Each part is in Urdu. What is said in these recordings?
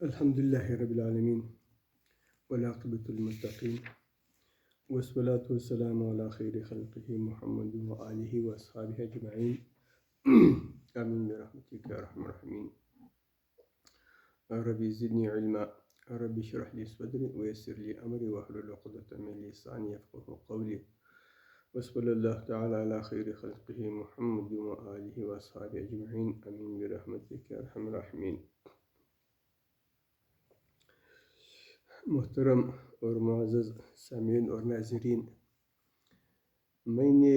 الحمدللہ رب العالمین والعاقبۃ للمتقین والصلاة والسلام علی خیر خلقہ محمد وآلہ واصحابہ اجمعین آمین برحمتک یا ارحم الراحمین۔ ربی زدنی علما ربی اشرح لی صدری ویسر لی امری واحلل عقدۃ من لسانی یفقہوا قولی وصلی اللہ تعالی علی خیر خلقہ محمد وآلہ واصحابہ اجمعین آمین برحمتک یا ارحم الراحمین۔ محترم اور معزز سامعین اور ناظرین، میں نے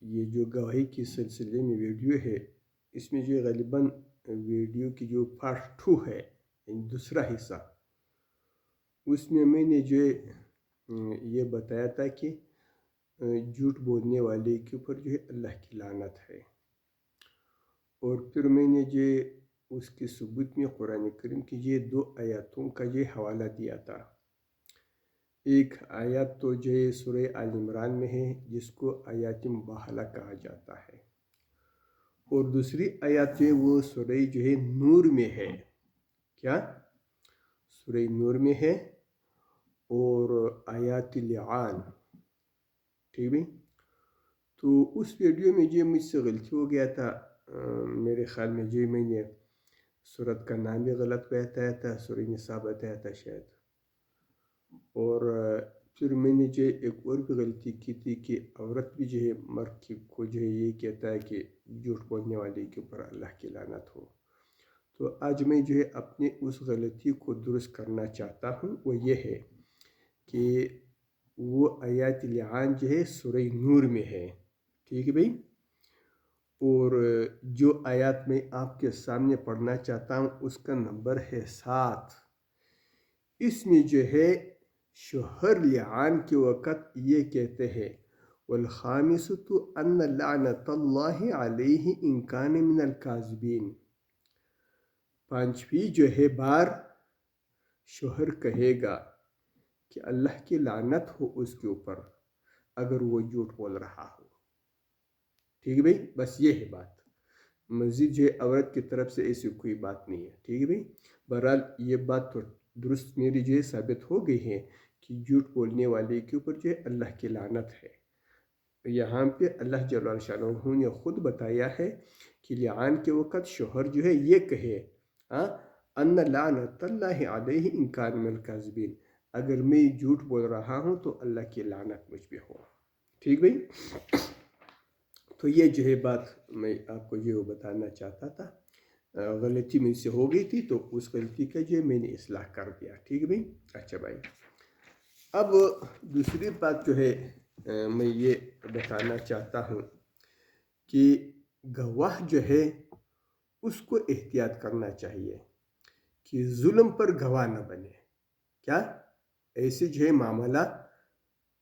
یہ جو گواہی کے سلسلے میں ویڈیو ہے، اس میں جو غالباً ویڈیو کی جو پارٹ 2 ہے، یعنی دوسرا حصہ، اس میں نے جو یہ بتایا تھا کہ جھوٹ بولنے والے کے اوپر جو ہے اللہ کی لعنت ہے، اور پھر میں نے جو اس کے ثبوت میں قرآن کریم کی یہ 2 آیاتوں کا یہ حوالہ دیا تھا۔ ایک آیات تو جو سورہ آل عمران میں ہے، جس کو آیات مباہلہ کہا جاتا ہے، اور دوسری آیات جو ہے وہ سورہ جو ہے نور میں ہے۔ کیا؟ سورہ نور میں ہے، اور آیات لعان، ٹھیک ہے۔ تو اس ویڈیو میں جو مجھ سے غلطی ہو گیا تھا، میرے خیال میں جو میں نے سورت کا نام بھی غلط بتایا تھا، سورہ نساء بتایا تھا شاید، اور پھر میں نے جو ایک اور بھی غلطی کی تھی کہ عورت بھی جو ہے مرد کو جو ہے یہ کہتا ہے کہ جھوٹ بولنے والے کے اوپر اللہ کی لعنت ہو۔ تو آج میں جو ہے اپنے اس غلطی کو درست کرنا چاہتا ہوں، وہ یہ ہے کہ وہ آیات لعان جو ہے سورہ نور میں ہے، ٹھیک ہے بھائی۔ اور جو آیات میں آپ کے سامنے پڑھنا چاہتا ہوں اس کا نمبر ہے 7۔ اس میں جو ہے شوہر لعان کے وقت یہ کہتے ہیں وَالْخَامِسُةُ أَنَّ لَعْنَةَ اللَّهِ عَلَيْهِ إِنْ كَانَ مِنَ الْكَاذِبِينَ۔ پانچویں جو ہے بار شوہر کہے گا کہ اللہ کی لعنت ہو اس کے اوپر اگر وہ جھوٹ بول رہا ہو، ٹھیک ہے بھائی۔ بس یہ ہے بات، مزید جو ہے عورت کی طرف سے ایسی کوئی بات نہیں ہے، ٹھیک ہے بھائی۔ بہرحال یہ بات تو درست میری جو ہے ثابت ہو گئی ہے کہ جھوٹ بولنے والے کے اوپر جو ہے اللہ کی لعنت ہے۔ یہاں پہ اللہ جل شانہ نے خود بتایا ہے کہ لعان کے وقت شوہر جو ہے یہ کہے ان لعنت اللہ علیہ ان کان من الکاذبین، اگر میں جھوٹ بول رہا ہوں تو اللہ کی لعنت مجھ پہ ہو، ٹھیک بھائی۔ تو یہ جو ہے بات میں آپ کو یہ بتانا چاہتا تھا، غلطی مجھ سے ہو گئی تھی تو اس غلطی کا جو میں نے اصلاح کر دیا، ٹھیک ہے بھائی۔ اچھا بھائی، اب دوسری بات جو ہے میں یہ بتانا چاہتا ہوں کہ گواہ جو ہے اس کو احتیاط کرنا چاہیے کہ ظلم پر گواہ نہ بنے۔ کیا؟ ایسے جو ہے معاملہ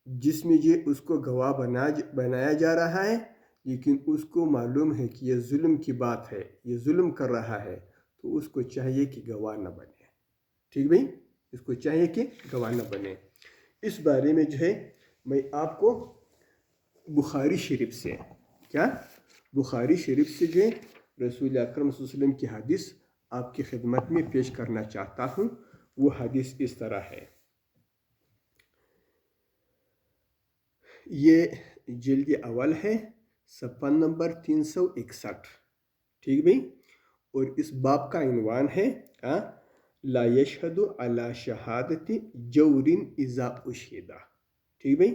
جس میں جو اس کو گواہ بنایا جا رہا ہے، لیکن اس کو معلوم ہے کہ یہ ظلم کی بات ہے، یہ ظلم کر رہا ہے، تو اس کو چاہیے کہ گواہ نہ بنے، ٹھیک بھائی۔ اس کو چاہیے کہ گواہ نہ بنے۔ اس بارے میں جو ہے میں آپ کو بخاری شریف سے بخاری شریف سے جو ہے رسول اکرم صلی اللہ علیہ وسلم کی حدیث آپ کی خدمت میں پیش کرنا چاہتا ہوں۔ وہ حدیث اس طرح ہے، یہ جلد اول ہے، صفحہ نمبر 361، ٹھیک بھائی۔ اور اس باب کا عنوان ہے لا یشہد علی شہادت جور اذا اشہد، ٹھیک بھائی۔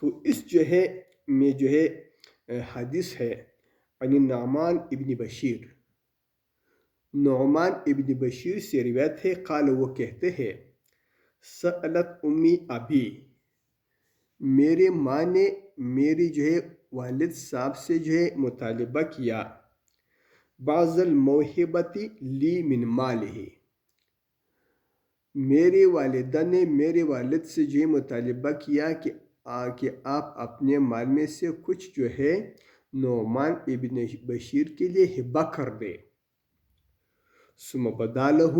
تو اس جو ہے میں جو ہے حدیث ہے عن نعمان ابن بشیر، نعمان ابن بشیر سے روایت ہے، قال وہ کہتے ہیں سألت امی ابی، میرے ماں نے میری جو ہے والد صاحب سے جو ہے مطالبہ کیا بعض الموہبت لی من مالہ، میرے والدہ نے میرے والد سے جو ہے مطالبہ کیا کہ آپ اپنے مال میں سے کچھ جو ہے نعمان ابن بشیر کے لیے ہبہ کر دے۔ ثم بدا لہ،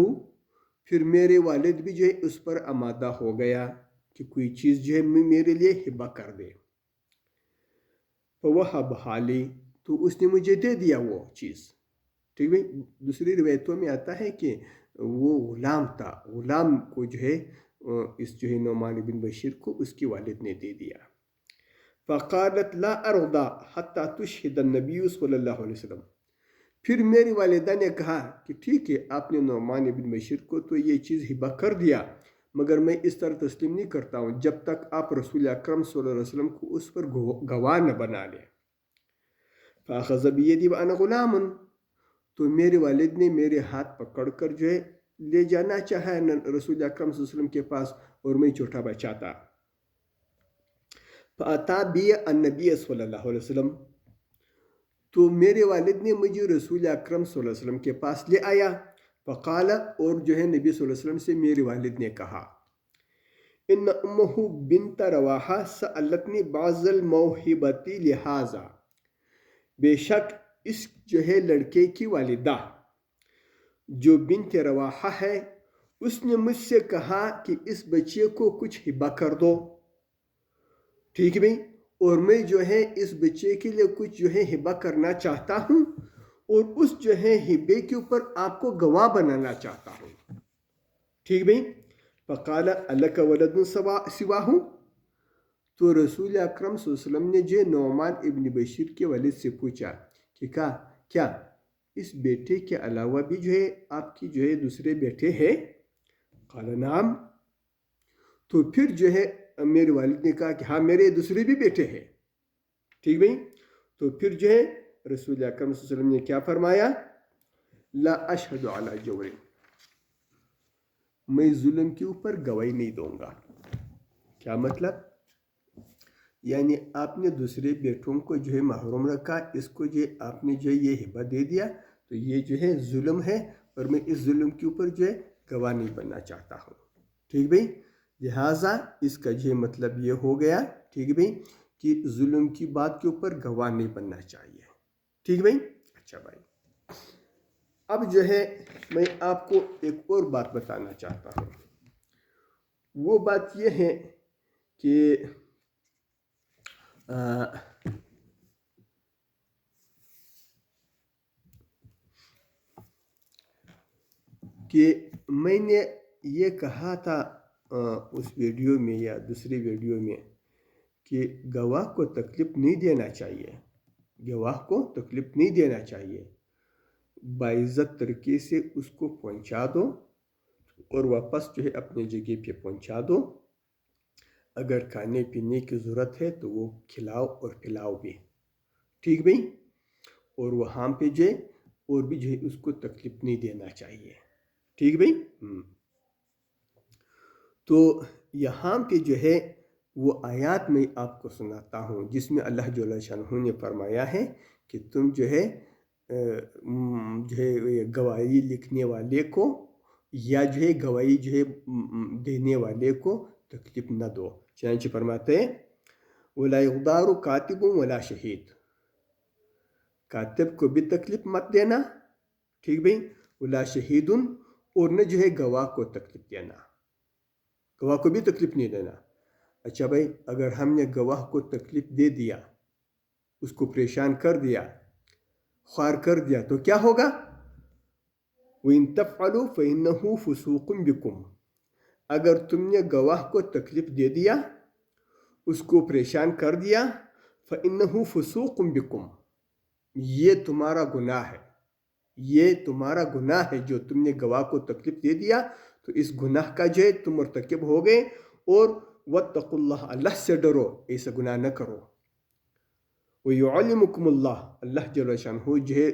پھر میرے والد بھی جو ہے اس پر آمادہ ہو گیا کہ کوئی چیز جو ہے میرے لیے ہبہ کر دے۔ فوہبہا لی، تو اس نے مجھے دے دیا وہ چیز، ٹھیک بھائی. دوسری روایتوں میں آتا ہے کہ وہ غلام تھا، غلام کو جو ہے اس جو ہے نعمان بن بشیر کو اس کی والد نے دے دیا. فقالت لا ارضى حتى تشهد النبی صلی اللہ علیہ وسلم. پھر میری والدہ نے کہا کہ ٹھیک ہے آپ نے نعمان بن بشیر کو تو یہ چیز ہبہ کر دیا، مگر میں اس طرح تسلیم نہیں کرتا ہوں جب تک آپ رسول اکرم صلی اللہ علیہ وسلم کو اس پر گواہ نہ بنا لیں. فاخذ بیدی وانا غلام. تو میرے والد نے میرے ہاتھ پکڑ کر جو ہے لے جانا چاہا رسول اکرم صلی اللہ علیہ وسلم کے پاس، اور میں چھوٹا بچہ تھا. فاتا بی النبی صلی اللہ علیہ وسلم. تو میرے والد نے مجھے رسول اکرم صلی اللہ علیہ وسلم کے پاس لے آیا. فقال، اور جو ہے نبی صلی اللہ علیہ وسلم سے میرے والد نے کہا، ان امہ بنت رواحہ سألتنی بعض الموہبت لہذا. بے شک اس جو ہے لڑکے کی والدہ جو بنت رواحہ ہے، اس نے مجھ سے کہا کہ اس بچے کو کچھ ہبہ کر دو. ٹھیک ہے بھائی، اور میں جو ہے اس بچے کے لیے کچھ جو ہے ہبہ کرنا چاہتا ہوں، اور اس جو ہے ہبے کے اوپر آپ کو گواہ بنانا چاہتا ہوں. ٹھیک بھائی. فقال الک ولد سواہ. تو رسول اکرم صلی اللہ علیہ وسلم نے جو نعمان ابن بشیر کے والد سے پوچھا کہ کیا اس بیٹے کے علاوہ بھی جو ہے آپ کی جو ہے دوسرے بیٹے ہیں؟ قال نعم. تو پھر جو ہے میرے والد نے کہا کہ ہاں میرے دوسرے بھی بیٹے ہیں. ٹھیک بھائی. تو پھر جو ہے رسول اکرم صلی اللہ علیہ وسلم نے کیا فرمایا؟ لا اشہد علی جور. میں ظلم کے اوپر گواہی نہیں دوں گا. کیا مطلب؟ یعنی آپ نے دوسرے بیٹوں کو جو ہے محروم رکھا، اس کو جو آپ نے جو یہ ہبہ دے دیا، تو یہ جو ہے ظلم ہے، اور میں اس ظلم کے اوپر جو ہے گواہ نہیں بننا چاہتا ہوں. ٹھیک بھائی. لہٰذا اس کا جو مطلب یہ ہو گیا، ٹھیک بھائی، کہ ظلم کی بات کے اوپر گواہ نہیں بننا چاہیے. ٹھیک بھائی. اچھا بھائی، اب جو ہے میں آپ کو ایک اور بات بتانا چاہتا ہوں. وہ بات یہ ہے کہ میں نے یہ کہا تھا اس ویڈیو میں یا دوسری ویڈیو میں کہ گواہ کو تکلیف نہیں دینا چاہیے. گواہ کو تکلیف نہیں دینا چاہیے. باعزت طریقے سے اس کو پہنچا دو اور واپس جو ہے اپنے جگہ پہ پہنچا دو. اگر کھانے پینے کی ضرورت ہے تو وہ کھلاؤ اور پلاؤ بھی. ٹھیک بھائی. اور وہاں پہ جو ہے اور بھی جو ہے اس کو تکلیف نہیں دینا چاہیے. ٹھیک بھائی. تو یہاں پہ جو ہے وہ آیات میں آپ کو سناتا ہوں جس میں اللہ جل شانہ نے فرمایا ہے کہ تم جو ہے گواہی لکھنے والے کو یا جو ہے گواہی جو ہے دینے والے کو تکلیف نہ دو. چنانچہ فرماتے ہیں وَلَا يُغْدَارُ كَاتِبٌ وَلَا شَهِيدٌ. کاتب کو بھی تکلیف مت دینا. ٹھیک بھائی. وَلَا شَهِيدٌ، اور نہ جو ہے گواہ کو تکلیف دینا. گواہ کو بھی تکلیف نہیں دینا. اچھا بھائی، اگر ہم نے گواہ کو تکلیف دے دیا، اس کو پریشان کر دیا، خوار کر دیا، تو کیا ہوگا؟ وَإِن تَفْعَلُوا فَإِنَّهُ فُسُوقٌ بِكُمْ. اگر تم نے گواہ کو تکلیف دے دیا، اس کو پریشان کر دیا، فَإِنَّهُ فُسُوقٌ بِكُمْ، یہ تمہارا گناہ ہے. یہ تمہارا گناہ ہے جو تم نے گواہ کو تکلیف دے دیا، تو اس گناہ کا جو ہے تم مرتکب ہو گئے. اور وَاتَّقُوا اللَّهَ، اللہ سے ڈرو، ایسا گناہ نہ کرو. وَيُعَلِّمُكُمُ اللَّهُ، اللہ جل شانہ جو ہے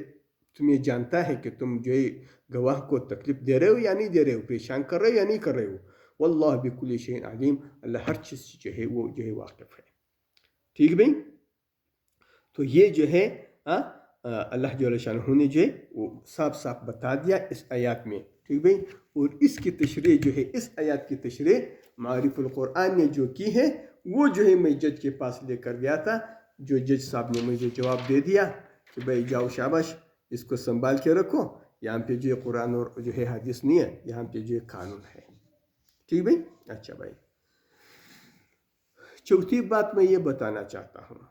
تمہیں جانتا ہے کہ تم جو ہے گواہ کو تکلیف دے رہے ہو یا نہیں دے رہے ہو، پریشان کر رہے ہو یا نہیں کر رہے ہو. واللہ بکل شیء علیم، اللہ ہر چیز جو ہے وہ جو ہے واقف ہے. ٹھیک بھائی. تو یہ جو ہے اللہ جل شانہ نے جو ہے وہ صاف صاف بتا دیا اس آیات میں. ٹھیک بھائی. اور اس کی تشریح جو ہے، اس آیات کی تشریح معارف القرآن نے جو کی ہے، وہ جو ہے میں جج کے پاس لے کر گیا تھا. جو جج صاحب نے مجھے جواب دے دیا کہ بھائی جاؤ شاباش، اس کو سنبھال کے رکھو، یہاں پہ جو ہے قرآن اور جو ہے حدیث نہیں ہے، یہاں پہ جو ہے قانون ہے. ٹھیک بھائی. اچھا بھائی، چوتھی بات میں یہ بتانا چاہتا ہوں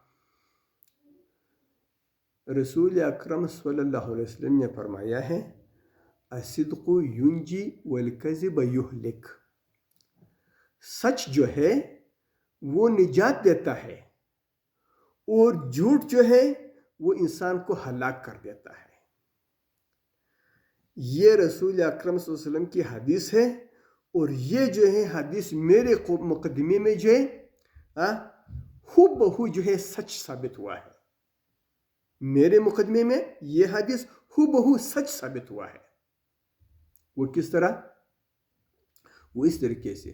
رسول اکرم صلی اللہ علیہ وسلم نے فرمایا ہے الصدق ینجی والکذب یہلک، سچ جو ہے وہ نجات دیتا ہے اور جھوٹ جو ہے وہ انسان کو ہلاک کر دیتا ہے۔ یہ رسول اکرم صلی اللہ علیہ وسلم کی حدیث ہے، اور یہ جو ہے حدیث میرے مقدمے میں جو ہے ہو بہو جو ہے سچ ثابت ہوا ہے۔ میرے مقدمے میں یہ حدیث ہو بہو سچ ثابت ہوا ہے۔ وہ کس طرح؟ وہ اس طریقے سے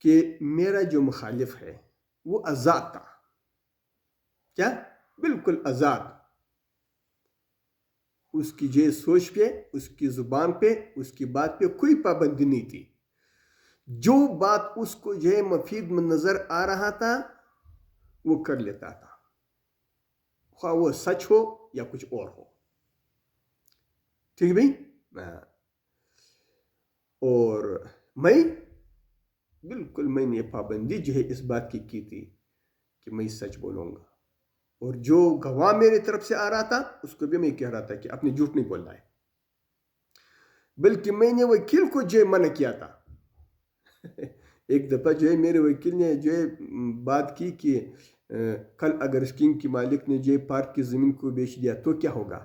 کہ میرا جو مخالف ہے وہ آزاد تھا، کیا؟ بالکل آزاد، اس کی جو سوچ پہ، اس کی زبان پہ، اس کی بات پہ کوئی پابندی نہیں تھی۔ جو بات اس کو جو ہے مفید نظر آ رہا تھا وہ کر لیتا تھا، خواہ وہ سچ ہو یا کچھ اور ہو۔ ٹھیک بھائی؟ اور بالکل میں نے پابندی جو ہے اس بات کی تھی کہ میں سچ بولوں گا، اور جو گواہ میری طرف سے آ رہا تھا اس کو بھی میں کہہ رہا تھا کہ آپ نے جھوٹ نہیں بولنا ہے، بلکہ میں نے وکیل کو جو منع کیا تھا۔ ایک دفعہ جو ہے میرے وکیل نے جو ہے بات کی کہ کل اگر اس کنگ کی مالک نے جو پارک کی زمین کو بیچ دیا تو کیا ہوگا؟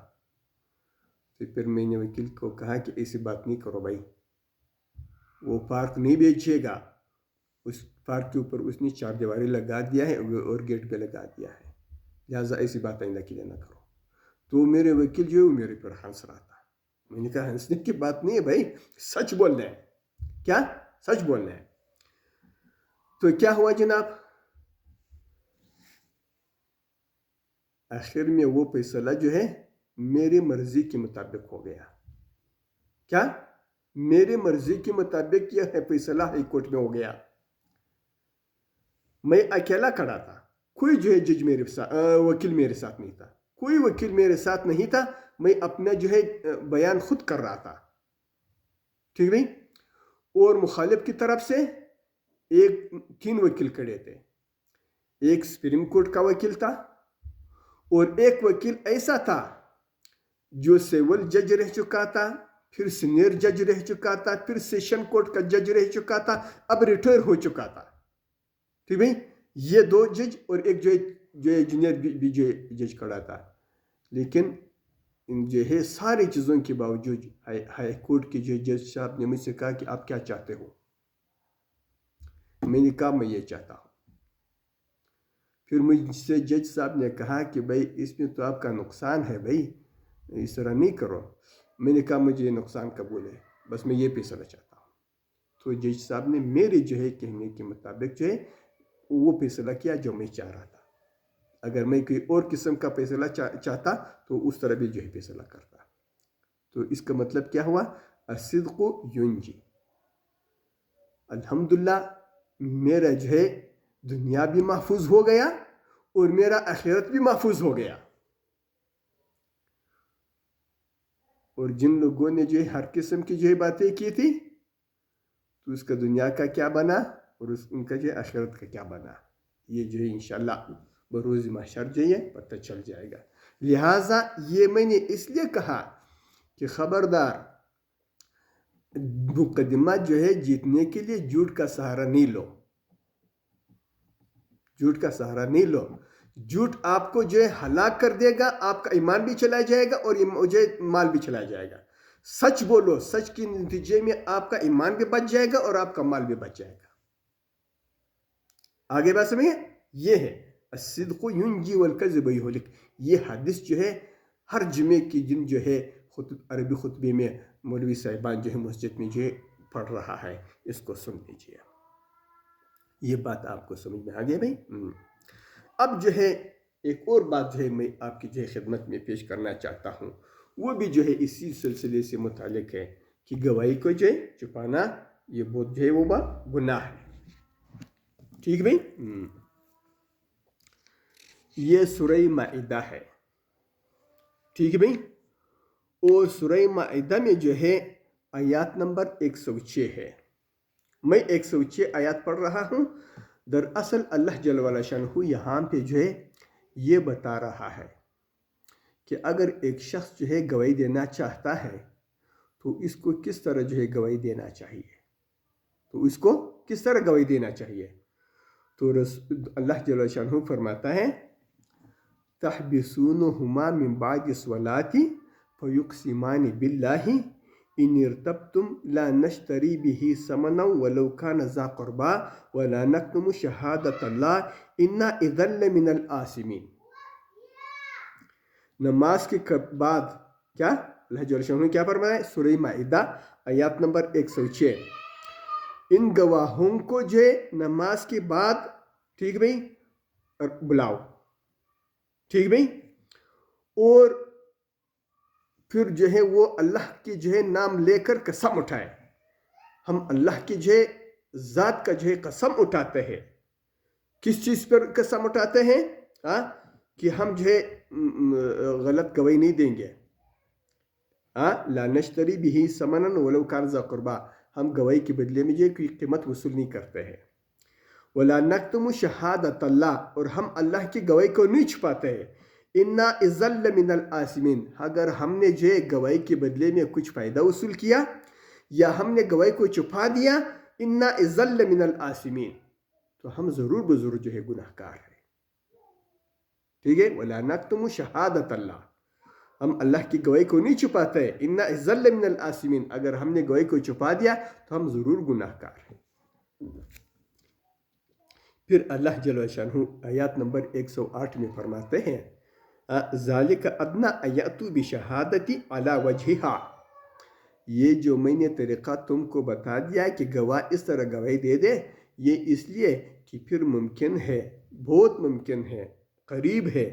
تو پھر میں نے وکیل کو کہا کہ ایسی بات نہیں کرو بھائی، وہ پارک نہیں بیچے گا، اس پارک کے اوپر اس نے 4 دیواری لگا دیا ہے اور گیٹ پہ لگا دیا ہے، لہٰذا ایسی بات آئندہ کے لیے نہ کرو۔ تو میرے وکیل جو ہے وہ میرے پر ہنس رہا تھا۔ میں نے کہا ہنسنے کی بات نہیں ہے بھائی، سچ بولنا ہے، کیا؟ سچ بولنا ہے۔ تو کیا ہوا جناب؟ آخر میں وہ فیصلہ جو ہے میری مرضی کے مطابق ہو گیا۔ کیا؟ میری مرضی کے مطابق یہ فیصلہ ہائی کورٹ میں ہو گیا۔ میں اکیلا کھڑا تھا، کوئی جو ہے جج میرے ساتھ، وکیل میرے ساتھ نہیں تھا، کوئی وکیل میرے ساتھ نہیں تھا، میں اپنا جو ہے بیان خود کر رہا تھا۔ ٹھیک بھائی؟ اور مخالف کی طرف سے 3 وکیل کھڑے تھے، ایک سپریم کورٹ کا وکیل تھا، اور ایک وکیل ایسا تھا جو سول جج رہ چکا تھا، پھر سینئر جج رہ چکا تھا، پھر سیشن کورٹ کا جج رہ چکا تھا، اب ریٹائر ہو چکا تھا۔ ٹھیک بھائی؟ یہ 2 جج اور ایک جو ہے جونیئر بھی جو جج کھڑا تھا، لیکن جو ہے ساری چیزوں کے باوجود ہائی کورٹ کے جو جج صاحب نے مجھ سے کہا کہ آپ کیا چاہتے ہو؟ میں نے کہا میں یہ چاہتا ہوں۔ پھر مجھ سے جج صاحب نے کہا کہ بھائی اس میں تو آپ کا نقصان ہے، بھائی اس طرح نہیں کرو۔ میں نے کہا مجھے نقصان قبول ہے، بس میں یہ فیصلہ چاہتا ہوں۔ تو جج صاحب نے میرے جو ہے کہنے کے مطابق جو ہے وہ فیصلہ کیا جو میں چاہ رہا تھا۔ اگر میں کوئی اور قسم کا فیصلہ چاہتا تو اس طرح بھی جو ہے فیصلہ کرتا۔ تو اس کا مطلب کیا ہوا؟ الصدق ینجی۔ الحمدللہ میرا جو ہے دنیا بھی محفوظ ہو گیا اور میرا آخرت بھی محفوظ ہو گیا۔ اور جن لوگوں نے جو ہے ہر قسم کی جو ہے باتیں کی تھی تو اس کا دنیا کا کیا بنا اور ان کا جو ہے آخرت کا کیا بنا، یہ جو ہے انشاءاللہ بروز محشر جو ہے پتہ چل جائے گا۔ لہٰذا یہ میں نے اس لیے کہا کہ خبردار، مقدمہ جو ہے جیتنے کے لیے جھوٹ کا سہارا نہیں لو، جھوٹ کا سہارا نہیں لو۔ جھوٹ آپ کو جو ہے ہلاک کر دے گا، آپ کا ایمان بھی چلا جائے گا اور جو ہے مال بھی چلا جائے گا۔ سچ بولو، سچ کے نتیجے میں آپ کا ایمان بھی بچ جائے گا اور آپ کا مال بھی بچ جائے گا۔ آگے بات سمجھے؟ یہ ہے الصدق ینجی والکذب یہلک۔ یہ حدیث جو ہے ہر جمعے کی دن جو ہے عربی خطبے میں مولوی صاحبان جو ہے مسجد میں جو ہے پڑھ رہا ہے، اس کو سن لیجیے۔ یہ بات آپ کو سمجھ میں آ گئی بھائی؟ اب جو ہے ایک اور بات جو ہے میں آپ کی جو ہے خدمت میں پیش کرنا چاہتا ہوں، وہ بھی جو ہے اسی سلسلے سے متعلق ہے کہ گواہی کو جو ہے چھپانا یہ بہت جو ہے وہ گناہ ہے۔ ٹھیک بھائی؟ یہ سورہ مائدہ ہے، ٹھیک ہے بھائی؟ اور سورہ مائدہ میں جو ہے آیات نمبر 106 ہے۔ میں 106 آیات پڑھ رہا ہوں۔ دراصل اللہ جل وعلا شانہ یہاں پہ جو ہے یہ بتا رہا ہے کہ اگر ایک شخص جو ہے گواہی دینا چاہتا ہے تو اس کو کس طرح جو ہے گواہی دینا چاہیے. تو اللہ جل شانہ فرماتا ہے تحبسونہما من بعد الصلاۃ فیقسمان باللہ ان ارتبتم لا نشتری به ثمنا ولو كان ذا قربا ولا نكتم شهادة الله انا اذا لمن الآثمين. نماز کے بعد کیا اللہ جل شانہ کیا فرمایا؟ سورہ مائدہ آیات نمبر 106. ان گواہوں کو جو ہے نماز کے بعد ٹھیک بھائی بلاؤ، ٹھیک بھائی، اور پھر جو ہے وہ اللہ کے جو ہے نام لے کر قسم اٹھائے. ہم اللہ کی جو ہے ذات کا جو ہے قسم اٹھاتے ہیں. کس چیز پر قسم اٹھاتے ہیں؟ کہ ہم جو ہے غلط گواہی نہیں دیں گے. لا نشتری به ثمنا ولو كان ذا قربا، ہم گواہی کے بدلے میں جو کوئی قیمت وصول نہیں کرتے ہیں. ولا نکتم شہادت اللہ، اور ہم اللہ کی گواہی کو نہیں چھپاتے ہیں. انا اذا لمن الآثمین، اگر ہم نے جو ہے گواہی کے بدلے میں کچھ فائدہ وصول کیا یا ہم نے گواہی کو چھپا دیا، انا اذا لمن الآثمین، تو ہم ضرور بضرور جو ہے گناہ گار ہیں. ٹھیک ہے، ولا نکتم شہادت اللہ، ہم اللہ کی گواہی کو نہیں چھپاتے. انا اذا لمن الآثمین، اگر ہم نے گواہی کو چھپا دیا تو ہم ضرور گناہ گار ہیں. پھر اللہ جل شانہ آیات نمبر 108 میں فرماتے ہیں ذالک ادنی ان یأتوا بشہادتی علی وجہہا، یہ جو میں نے طریقہ تم کو بتا دیا کہ گواہ اس طرح گواہی دے دے، یہ اس لیے کہ پھر ممکن ہے، بہت ممکن ہے، قریب ہے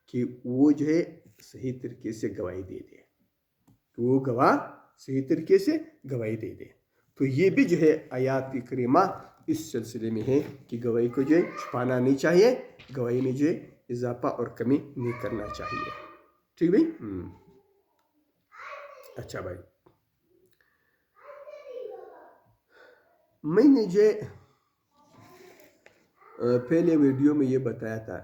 کہ وہ جو ہے صحیح طریقے سے گواہی دے دے، وہ گواہ صحیح طریقے سے گواہی دے دے. تو یہ بھی جو ہے آیات کریمہ اس سلسلے میں ہے کہ گواہی کو جو ہے چھپانا نہیں چاہیے، گواہی میں جو ہے اضافہ اور کمی نہیں کرنا چاہیے. ٹھیک بھائی؟ اچھا بھائی، میں نے جو پہلے ویڈیو میں یہ بتایا تھا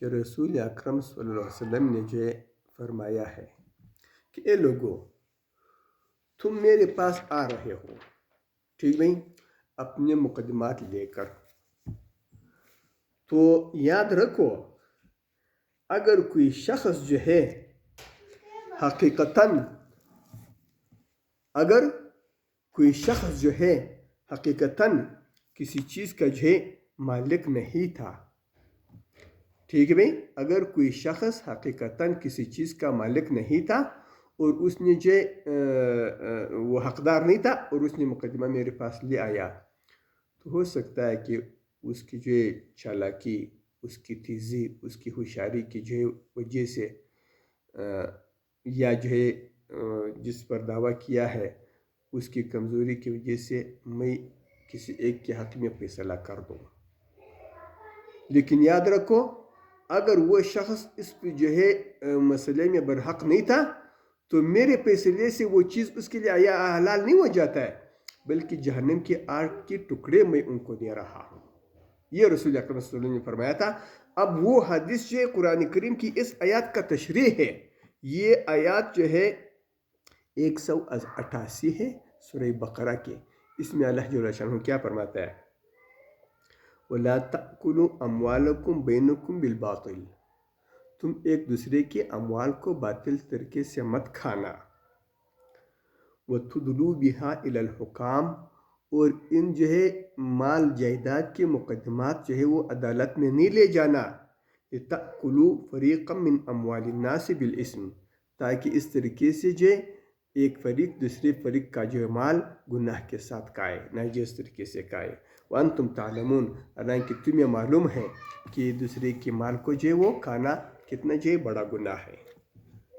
کہ رسول اکرم صلی اللہ علیہ وسلم نے جو فرمایا ہے کہ اے لوگو، تم میرے پاس آ رہے ہو، ٹھیک بھائی، اپنے مقدمات لے کر، تو یاد رکھو اگر کوئی شخص جو ہے حقیقتاً کسی چیز کا جو ہے مالک نہیں تھا، ٹھیک ہے بھائی، اگر کوئی شخص حقیقتاً کسی چیز کا مالک نہیں تھا اور اس نے جو وہ حقدار نہیں تھا اور اس نے مقدمہ میرے پاس لے آیا، تو ہو سکتا ہے کہ اس کی جو چالاکی، اس کی تیزی، اس کی ہوشیاری کی جو وجہ سے یا جو ہے جس پر دعویٰ کیا ہے اس کی کمزوری کی وجہ سے میں کسی ایک کے حق میں فیصلہ کر دوں. لیکن یاد رکھو اگر وہ شخص اس جو ہے مسئلے میں برحق نہیں تھا تو میرے فیصلے سے وہ چیز اس کے لیے حلال نہیں ہو جاتا ہے، بلکہ جہنم کی آگ کے ٹکڑے میں ان کو دے رہا ہوں. یہ رسول اکرم صلی اللہ علیہ وسلم نے فرمایا تھا. اب وہ حدیث جو ہے قرآن کریم کی اس آیات کا تشریح ہے. یہ آیات جو ہے 188 ہے سورہ بقرہ کے. اس میں اللہ جل شانہ کیا فرماتا ہے؟ وَلَا تَأْكُلُوا أَمْوَالَكُمْ بَيْنَكُمْ بِالْبَاطِلِ، تم ایک دوسرے کے اموال کو باطل طریقے سے مت کھانا. وَتُدْلُوا بِهَا إِلَى الْحُكَامِ، اور ان جو ہے مال جائیداد کے مقدمات جو ہے وہ عدالت میں نہیں لے جانا. لِتَأْكُلُوا فَرِيقًا مِّنْ أَمْوَالِ النَّاسِ بِالْإِثْمِ، تاکہ اس طریقے سے جو ایک فریق دوسرے فریق کا جو مال گناہ کے ساتھ کھائے، ناجائز طریقے سے کھائے. وَأَنْتُمْ تَعْلَمُونَ، حالانکہ تمہیں معلوم ہے کہ دوسرے کے مال کو جو وہ کھانا کتنا جو بڑا گناہ ہے.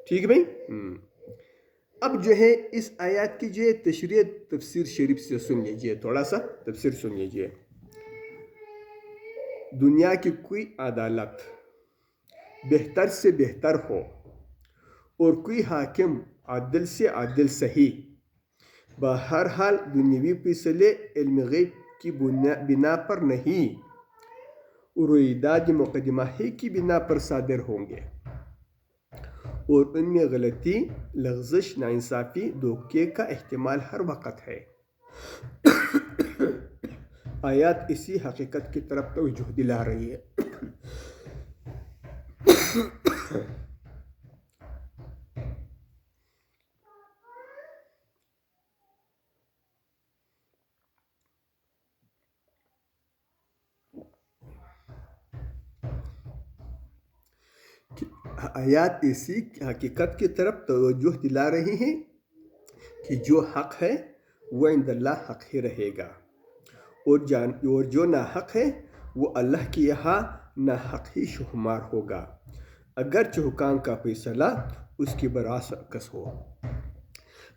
ٹھیک بھائی؟ اب جو ہے اس آیات کی جو تشریح تفسیر شریف سے سن لیجئے، تھوڑا سا تفسیر سن لیجئے. دنیا کی کوئی عدالت بہتر سے بہتر ہو اور کوئی حاکم عادل سے عادل صحیح، بہرحال دنیاوی فیصلے علم غیب کی بنا پر نہیں، رویداد مقدمہ ہی کی بنا پر صادر ہوں گے، اور ان میں غلطی، لغزش، ناانصافی، دھوکے کا احتمال ہر وقت ہے۔ آیات اسی حقیقت کی طرف توجہ دلا رہی ہے آیات اسی حقیقت کی طرف توجہ دلا رہی ہیں کہ جو حق ہے وہ عند اللہ حق ہی رہے گا، اور جو ناحق ہے وہ اللہ کے یہاں ناحق ہی شمار ہوگا، اگرچہ حکام کا فیصلہ اس کے برعکس ہو۔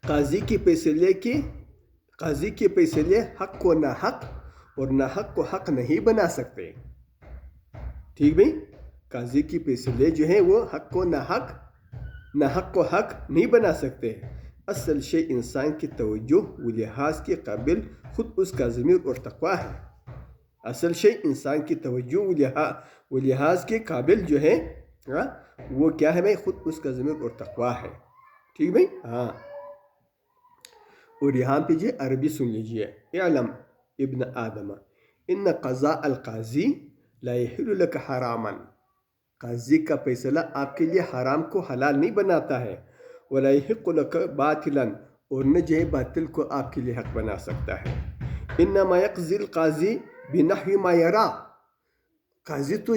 قاضی کے فیصلے حق کو ناحق اور ناحق کو حق نہیں بنا سکتے۔ ٹھیک بھائی، قاضی کی فیصلے جو ہیں وہ حق کو ناحق، ناحق کو حق نہیں بنا سکتے۔ اصل شے انسان کی توجہ و لحاظ کے قابل خود اس کا ضمیر اور تقویٰ ہے۔ اصل شے انسان کی توجہ و لحاظ کے قابل جو ہے وہ کیا ہے بھائی؟ خود اس کا ضمیر اور تقویٰ ہے۔ ٹھیک بھائی؟ ہاں، اور یہاں پہ جو عربی سن لیجئے، اعلم ابن آدم ان قضاء القاضی لا یحل لک حراما، قاضی کا فیصلہ آپ کے لیے حرام کو حلال نہیں بناتا ہے، ولا یحق لک باطلا، اور نہ جو ہے باطل کو آپ کے لیے حق بنا سکتا ہے۔ انما یقضی القاضی بنحو ما یرا، قاضی تو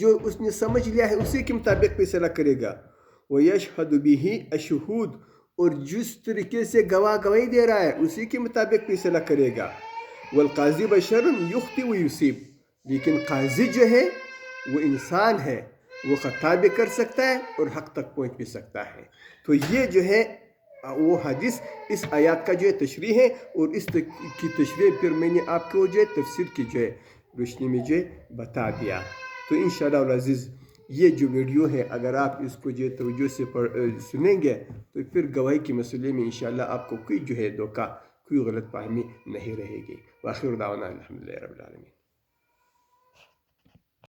جو اس نے سمجھ لیا ہے اسی کے مطابق فیصلہ کرے گا۔ ویشہد بہ الشہود، اور جس طریقے سے گواہ گواہی دے رہا ہے اسی کے مطابق فیصلہ کرے گا۔ والقاضی بشر یخطئ ویصیب، لیکن قاضی جو ہے وہ انسان ہے، وہ خطا بھی کر سکتا ہے اور حق تک پہنچ بھی سکتا ہے۔ تو یہ جو ہے وہ حدیث اس آیات کا جو ہے تشریح ہے، اور اس کی تشریح پھر میں نے آپ کو جو ہے تفسیر کی جو ہے روشنی میں جو ہے بتا دیا۔ تو انشاءاللہ العزیز یہ جو ویڈیو ہے اگر آپ اس کو جو ہے توجہ سے سنیں گے تو پھر گواہی کے مسئلے میں انشاءاللہ آپ کو کوئی جو ہے دھوکہ، کوئی غلط فہمی نہیں رہے گی۔ وآخر دعوانا الحمدللہ رب العالمین۔